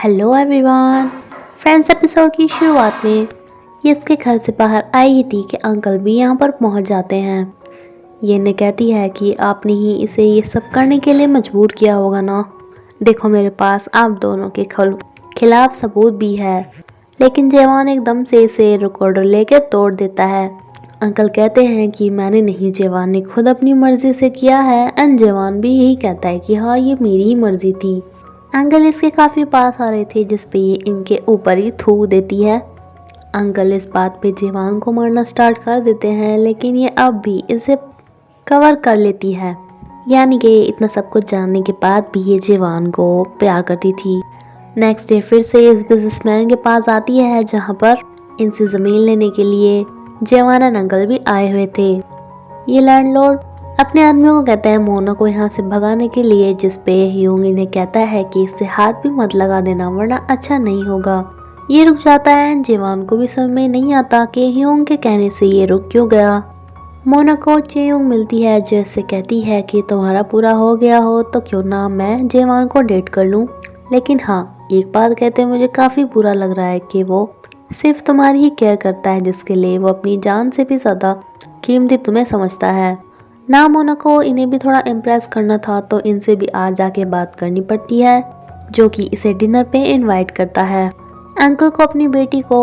Hello everyone friends. Episode की शुरुआत में ये इसके घर से बाहर आई ही थी कि अंकल भी यहाँ पर पहुँच जाते हैं। ये ने कहती है कि आपने ही इसे ये सब करने के लिए मजबूर किया होगा ना। देखो मेरे पास आप दोनों के खिलाफ सबूत भी है। लेकिन जवान एकदम से इसे रिकॉर्डर लेकर तोड़ देता है। अंकल कहते हैं कि मैंने नहीं, जवान ने खुद अपनी मर्जी से किया है। एंड जवान भी यही कहता है कि हाँ ये मेरी ही मर्जी थी। अंकल इसके काफ़ी पास आ रहे थे जिस पे ये इनके ऊपर ही थूक देती है। अंकल इस बात पे जवान को मारना स्टार्ट कर देते हैं, लेकिन ये अब भी इसे कवर कर लेती है। यानी कि इतना सब कुछ जानने के बाद भी ये जवान को प्यार करती थी। नेक्स्ट डे फिर से इस बिजनेसमैन के पास आती है जहाँ पर इनसे ज़मीन लेने के लिए जवान एंड अंकल भी आए हुए थे। ये लैंडलॉर्ड अपने आदमियों को कहता है मोना को यहाँ से भगाने के लिए, जिस पे ह्यूंग इन्हें कहता है कि इससे हाथ भी मत लगा देना वरना अच्छा नहीं होगा। ये रुक जाता है। जवान को भी समझ में नहीं आता कि ह्यूंग के कहने से ये रुक क्यों गया। मोना को चेयोंग मिलती है जो इससे कहती है कि तुम्हारा पूरा हो गया हो तो क्यों ना मैं जवान को डेट कर लूँ। लेकिन हाँ, एक बात कहते मुझे काफ़ी बुरा लग रहा है कि वो सिर्फ तुम्हारी ही केयर करता है, जिसके लिए वो अपनी जान से भी ज़्यादा कीमती तुम्हें समझता है ना। मोना को इन्हें भी थोड़ा इम्प्रेस करना था तो इनसे भी आज जाके बात करनी पड़ती है, जो कि इसे डिनर पे इनवाइट करता है। अंकल को अपनी बेटी को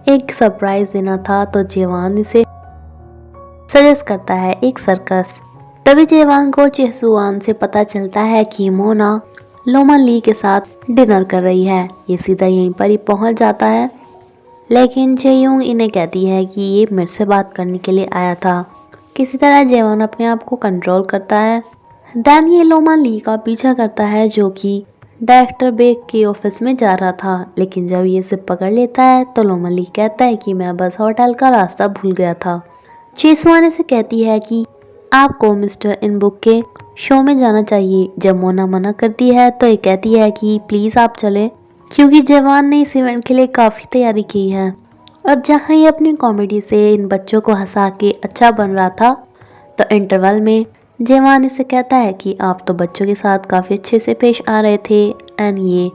एक सरप्राइज देना था तो जवान इसे सजेस्ट करता है एक सर्कस। तभी जवान को चेसुआन से पता चलता है कि मोना लोमन ली के साथ डिनर कर रही है। ये सीधा यहीं पर ही पहुंच जाता है, लेकिन चेयोंग इन्हें कहती है कि ये मेरे से बात करने के लिए आया था। किसी तरह जवान अपने आप को कंट्रोल करता है। दैन ये लोमन ली का पीछा करता है जो कि डायरेक्टर बेक के ऑफिस में जा रहा था। लेकिन जब ये इसे पकड़ लेता है तो लोमन ली कहता है कि मैं बस होटल का रास्ता भूल गया था। चेसवाने से कहती है कि आपको मिस्टर इनबुक के शो में जाना चाहिए। जब मोना मना करती है तो ये कहती है कि प्लीज़ आप चले, क्योंकि जवान ने इस इवेंट के लिए काफ़ी तैयारी की है। अब जहाँ ये अपनी कॉमेडी से इन बच्चों को हंसा के अच्छा बन रहा था तो इंटरवल में जवान इसे कहता है कि आप तो बच्चों के साथ काफ़ी अच्छे से पेश आ रहे थे। एंड ये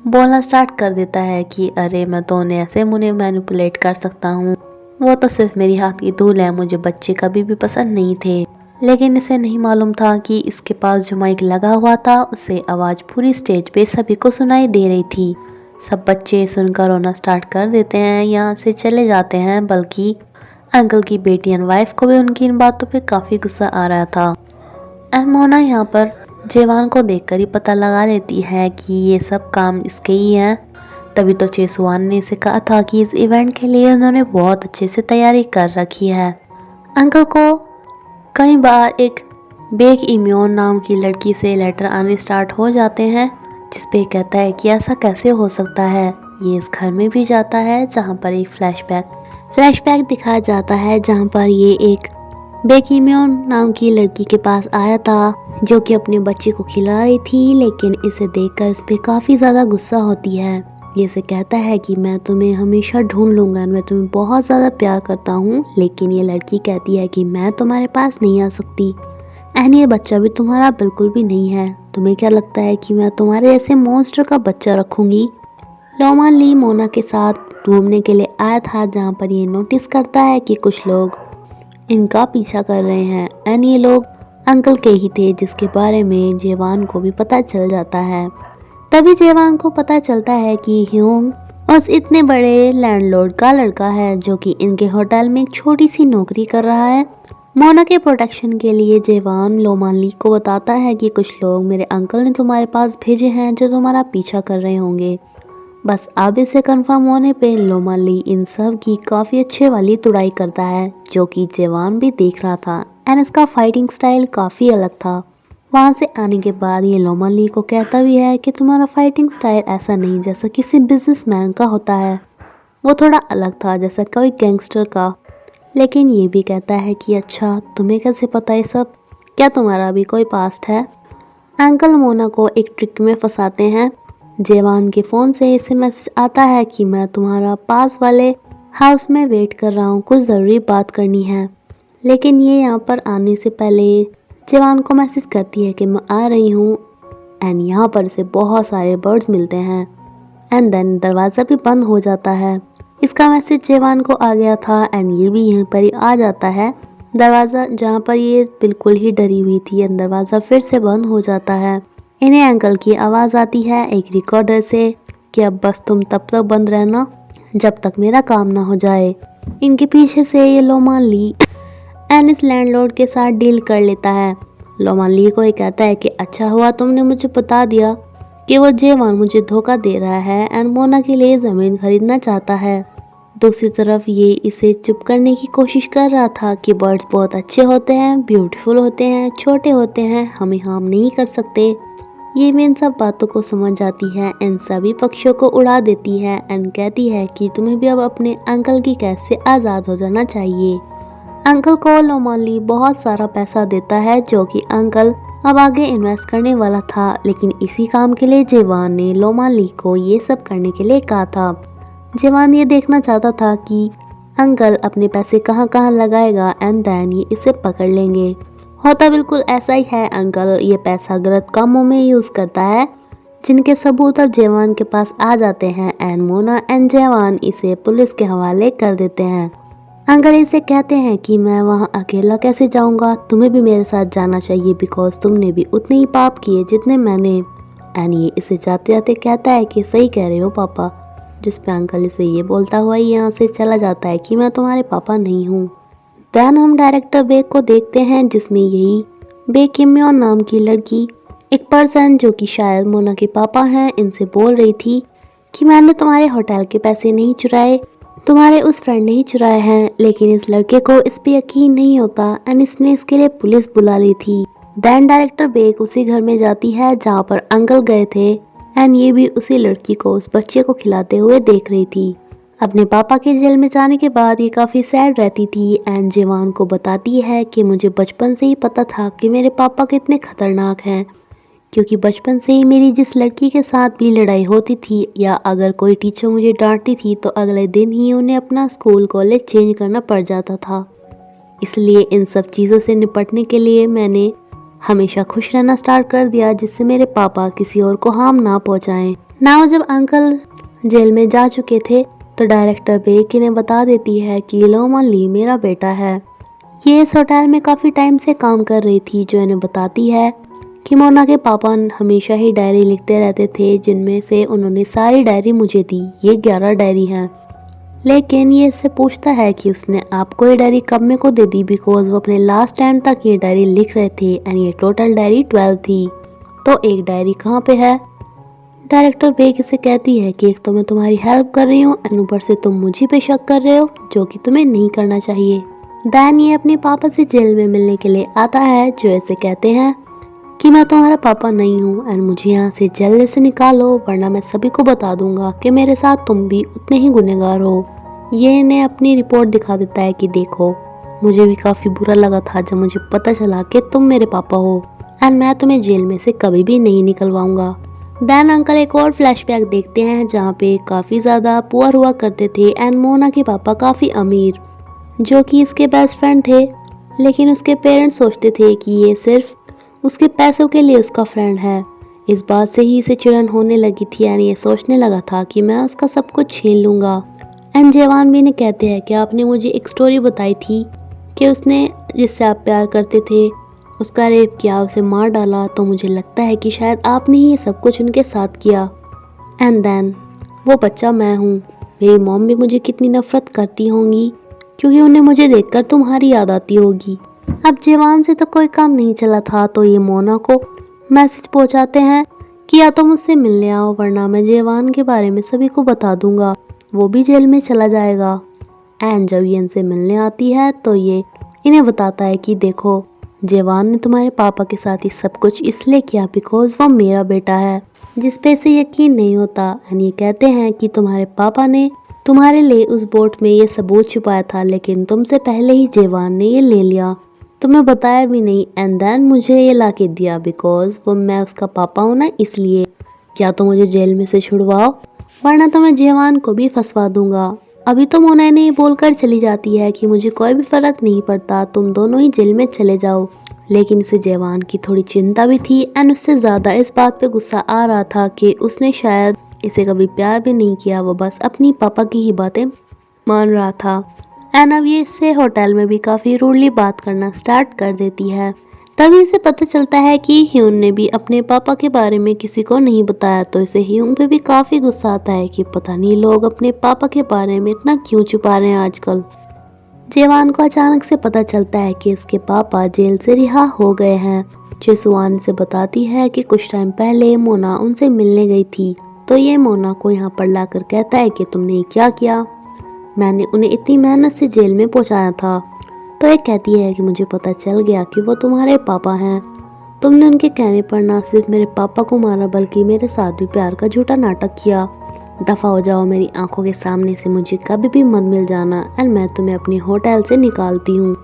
बोलना स्टार्ट कर देता है कि अरे मैं तो उन्हें ऐसे मुझे मैनिपुलेट कर सकता हूँ, वो तो सिर्फ मेरी हाथ की धूल है, मुझे बच्चे कभी भी पसंद नहीं थे। लेकिन इसे नहीं मालूम था कि इसके पास जो माइक लगा हुआ था उससे आवाज़ पूरी स्टेज पे सभी को सुनाई दे रही थी। सब बच्चे सुनकर रोना स्टार्ट कर देते हैं, यहाँ से चले जाते हैं। बल्कि अंकल की बेटी एंड वाइफ को भी उनकी इन बातों पे काफ़ी गुस्सा आ रहा था। मोना यहाँ पर जवान को देखकर ही पता लगा लेती है कि ये सब काम इसके ही हैं। तभी तो चेसुआन ने इसे कहा था कि इस इवेंट के लिए उन्होंने बहुत अच्छे से तैयारी कर रखी है। अंकल को कई बार एक बेक इम्योन नाम की लड़की से लेटर आने स्टार्ट हो जाते हैं, जिस पे कहता है कि ऐसा कैसे हो सकता है। ये इस घर में भी जाता है जहाँ पर एक फ्लैशबैक दिखाया जाता है, जहाँ पर ये एक बेकीम्योन नाम की लड़की के पास आया था जो कि अपने बच्चे को खिला रही थी। लेकिन इसे देखकर इस पे काफ़ी ज़्यादा गुस्सा होती है। ये इसे कहता है कि मैं तुम्हें हमेशा ढूंढ लूँगा, मैं तुम्हें बहुत ज़्यादा प्यार करता हूँ। लेकिन ये लड़की कहती है कि मैं तुम्हारे पास नहीं आ सकती। एंड ये बच्चा भी तुम्हारा बिल्कुल भी नहीं है। तुम्हें क्या लगता है कि मैं तुम्हारे ऐसे मॉन्स्टर का बच्चा रखूँगी। लोमन ली मोना के साथ घूमने के लिए आया था, जहाँ पर ये नोटिस करता है कि कुछ लोग इनका पीछा कर रहे हैं। एंड ये लोग अंकल के ही थे, जिसके बारे में जवान को भी पता चल जाता है। तभी जवान को पता चलता है कि ह्यूंग उस इतने बड़े लैंडलॉर्ड का लड़का है जो कि इनके होटल में एक छोटी सी नौकरी कर रहा है। मोना के प्रोटेक्शन के लिए जवान लोमन ली को बताता है कि कुछ लोग मेरे अंकल ने तुम्हारे पास भेजे हैं जो तुम्हारा पीछा कर रहे होंगे। बस अब इसे कंफर्म होने पे लोमन ली इन सब की काफ़ी अच्छे वाली तुड़ाई करता है, जो कि जवान भी देख रहा था। एंड इसका फाइटिंग स्टाइल काफ़ी अलग था। वहाँ से आने के बाद ये लोमन ली को कहता भी है कि तुम्हारा फाइटिंग स्टाइल ऐसा नहीं जैसा किसी बिजनेसमैन का होता है, वो थोड़ा अलग था जैसा कोई गैंगस्टर का। लेकिन ये भी कहता है कि अच्छा तुम्हें कैसे पता ये सब, क्या तुम्हारा भी कोई पास्ट है। अंकल मोना को एक ट्रिक में फंसाते हैं। जवान के फ़ोन से इसे मैसेज आता है कि मैं तुम्हारा पास वाले हाउस में वेट कर रहा हूँ, कुछ ज़रूरी बात करनी है। लेकिन ये यहाँ पर आने से पहले जवान को मैसेज करती है कि मैं आ रही हूँ। एंड यहाँ पर इसे बहुत सारे बर्ड्स मिलते हैं। एंड देन दरवाज़ा भी बंद हो जाता है। इसका मैसेज जेवान को आ गया था एंड ये भी यहीं पर ही आ जाता है। दरवाज़ा जहाँ पर ये बिल्कुल ही डरी हुई थी एंड दरवाज़ा फिर से बंद हो जाता है। इन्हें अंकल की आवाज़ आती है एक रिकॉर्डर से कि अब बस तुम तब तक बंद रहना जब तक मेरा काम ना हो जाए। इनके पीछे से ये लोमान ली एंड इस लैंडलॉर्ड के साथ डील कर लेता है। लोमान ली को ये कहता है कि अच्छा हुआ तुमने मुझे बता दिया कि वो जेवान मुझे धोखा दे रहा है एंड मोना के लिए ज़मीन खरीदना चाहता है। दूसरी तरफ ये इसे चुप करने की कोशिश कर रहा था कि बर्ड्स बहुत अच्छे होते हैं, ब्यूटीफुल होते हैं, छोटे होते हैं, हमें हार्म नहीं कर सकते। ये भी इन सब बातों को समझ जाती है, इन सभी पक्षियों को उड़ा देती है एंड कहती है कि तुम्हें भी अब अपने अंकल की कैद से आज़ाद हो जाना चाहिए। अंकल को लोमान ली बहुत सारा पैसा देता है जो कि अंकल अब आगे इन्वेस्ट करने वाला था, लेकिन इसी काम के लिए जेवान ने लोमान ली को ये सब करने के लिए कहा था। जेवान ये देखना चाहता था कि अंकल अपने पैसे कहाँ कहाँ लगाएगा एंड देन ये इसे पकड़ लेंगे। होता बिल्कुल ऐसा ही है। अंकल ये पैसा गलत कामों में यूज़ करता है जिनके सबूत अब जेवान के पास आ जाते हैं एंड मोना एंड जेवान इसे पुलिस के हवाले कर देते हैं। अंकल इसे कहते हैं कि मैं वहाँ अकेला कैसे जाऊँगा, तुम्हें भी मेरे साथ जाना चाहिए बिकॉज तुमने भी उतने ही पाप किए जितने मैंने। एंड ये इसे जाते जाते कहता है कि सही कह रहे हो पापा, जिस पे अंकल इसे ये बोलता हुआ ही यहाँ से चला जाता है कि मैं तुम्हारे पापा नहीं हूँ। दैन हम डायरेक्टर बेग को देखते हैं जिसमें यही बेग किम्योन नाम की लड़की एक पर्सन जो कि शायद मोना के पापा हैं इनसे बोल रही थी कि मैंने तुम्हारे होटल के पैसे नहीं चुराए, तुम्हारे उस फ्रेंड ने ही चुराए हैं। लेकिन इस लड़के को इस पे यकीन नहीं होता एंड इसने इसके लिए पुलिस बुला ली थी। दैन डायरेक्टर बेग उसी घर में जाती है जहाँ पर अंकल गए थे एंड ये भी उसी लड़की को उस बच्चे को खिलाते हुए देख रही थी। अपने पापा के जेल में जाने के बाद ये काफ़ी सैड रहती थी एंड जेवान को बताती है कि मुझे बचपन से ही पता था कि मेरे पापा कितने खतरनाक हैं, क्योंकि बचपन से ही मेरी जिस लड़की के साथ भी लड़ाई होती थी या अगर कोई टीचर मुझे डांटती थी तो अगले दिन ही उन्हें अपना स्कूल कॉलेज चेंज करना पड़ जाता था। इसलिए इन सब चीज़ों से निपटने के लिए मैंने हमेशा खुश रहना स्टार्ट कर दिया जिससे मेरे पापा किसी और को हार्म ना पहुँचाएँ। ना जब अंकल जेल में जा चुके थे तो डायरेक्टर बेग इन्हें बता देती है कि लोमान ली मेरा बेटा है। ये इस होटल में काफ़ी टाइम से काम कर रही थी, जो इन्हें बताती है कि मोना के पापा हमेशा ही डायरी लिखते रहते थे जिनमें से उन्होंने सारी डायरी मुझे दी। ये 11 डायरी हैं। लेकिन ये इससे पूछता है कि उसने आपको ये डायरी कब में को दे दी बिकॉज वो अपने लास्ट टाइम तक ये डायरी लिख रहे थे एंड ये टोटल डायरी 12 थी, तो एक डायरी कहाँ पे है। डायरेक्टर बेग इसे कहती है कि एक तो मैं तुम्हारी हेल्प कर रही हूँ एंड ऊपर से तुम मुझे पे शक कर रहे हो जो कि तुम्हें नहीं करना चाहिए। दैन ये अपने पापा से जेल में मिलने के लिए आता है जो इसे कहते हैं कि मैं तुम्हारा पापा नहीं हूँ एंड मुझे यहाँ से जल्दी से निकालो वरना मैं सभी को बता दूंगा कि मेरे साथ तुम भी उतने ही गुनहगार हो। ये इन्हें अपनी रिपोर्ट दिखा देता है कि देखो मुझे भी काफ़ी बुरा लगा था जब मुझे पता चला कि तुम मेरे पापा हो एंड मैं तुम्हें जेल में से कभी भी नहीं निकलवाऊंगा। दैन अंकल एक और फ्लैशबैक देखते हैं जहाँ पे काफ़ी ज़्यादा पुअर हुआ करते थे एंड मोना के पापा काफ़ी अमीर जो कि इसके बेस्ट फ्रेंड थे, लेकिन उसके पेरेंट्स सोचते थे कि ये सिर्फ उसके पैसों के लिए उसका फ्रेंड है। इस बात से ही इसे चिड़न होने लगी थी एंड ये सोचने लगा था कि मैं उसका सब कुछ छीन लूँगा। एंड जेवान भी ने कहते हैं कि आपने मुझे एक स्टोरी बताई थी कि उसने जिससे आप प्यार करते थे उसका रेप किया, उसे मार डाला, तो मुझे लगता है कि शायद आपने ही ये सब कुछ उनके साथ किया। एंड देन वो बच्चा मैं हूँ। मेरी मॉम भी मुझे कितनी नफरत करती होंगी क्योंकि उन्हें मुझे देखकर तुम्हारी याद आती होगी। अब जेवान से तो कोई काम नहीं चला था तो ये मोना को मैसेज पहुँचाते हैं कि या तो मुझसे मिलने आओ वरना मैं जेवान के बारे में सभी को बता दूंगा, वो भी जेल में चला जाएगा। एंड जब ये इनसे मिलने आती है तो ये इन्हें बताता है कि देखो जेवान ने तुम्हारे पापा के साथ ही सब कुछ इसलिए किया बिकॉज वो मेरा बेटा है, जिस पे से यकीन नहीं होता। एंड ये कहते हैं कि तुम्हारे पापा ने तुम्हारे लिए उस बोट में ये सबूत छुपाया था लेकिन तुमसे पहले ही जेवान ने ये ले लिया, तुम्हें बताया भी नहीं एंड देन मुझे ये ला के दिया बिकॉज वो मैं उसका पापा हूँ ना, इसलिए क्या तो मुझे जेल में से छुड़वाओ वरना तो मैं जेवान को भी फंसवा दूंगा। अभी तो मोना ने बोलकर चली जाती है कि मुझे कोई भी फर्क नहीं पड़ता, तुम दोनों ही जेल में चले जाओ। लेकिन इसे जेवान की थोड़ी चिंता भी थी एंड उससे ज़्यादा इस बात पे गुस्सा आ रहा था कि उसने शायद इसे कभी प्यार भी नहीं किया, वो बस अपनी पापा की ही बातें मान रहा था। एंड अब ये इससे होटल में भी काफ़ी रूडली बात करना स्टार्ट कर देती है। तभी इसे पता चलता है कि ह्यून ने भी अपने पापा के बारे में किसी को नहीं बताया, तो इसे ह्यून पे भी काफ़ी गुस्सा आता है कि पता नहीं लोग अपने पापा के बारे में इतना क्यों छुपा रहे हैं आजकल। जेवान को अचानक से पता चलता है कि इसके पापा जेल से रिहा हो गए हैं। जेसुआन से बताती है कि कुछ टाइम पहले मोना उनसे मिलने गई थी, तो ये मोना को यहाँ पर लाकर कहता है कि तुमने क्या किया, मैंने उन्हें इतनी मेहनत से जेल में पहुँचाया था। तो ये कहती है कि मुझे पता चल गया कि वो तुम्हारे पापा हैं, तुमने उनके कहने पर ना सिर्फ मेरे पापा को मारा बल्कि मेरे साथ भी प्यार का झूठा नाटक किया। दफ़ा हो जाओ मेरी आंखों के सामने से, मुझे कभी भी मत मिल जाना एंड मैं तुम्हें अपनी होटल से निकालती हूँ।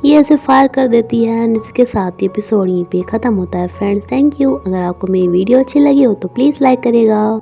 ये ऐसे फायर कर देती है एंड इसके साथ ये एपिसोड यहीं पे ख़त्म होता है। Friends thank you. अगर आपको मेरी वीडियो अच्छी लगी हो तो प्लीज़ लाइक करिएगा।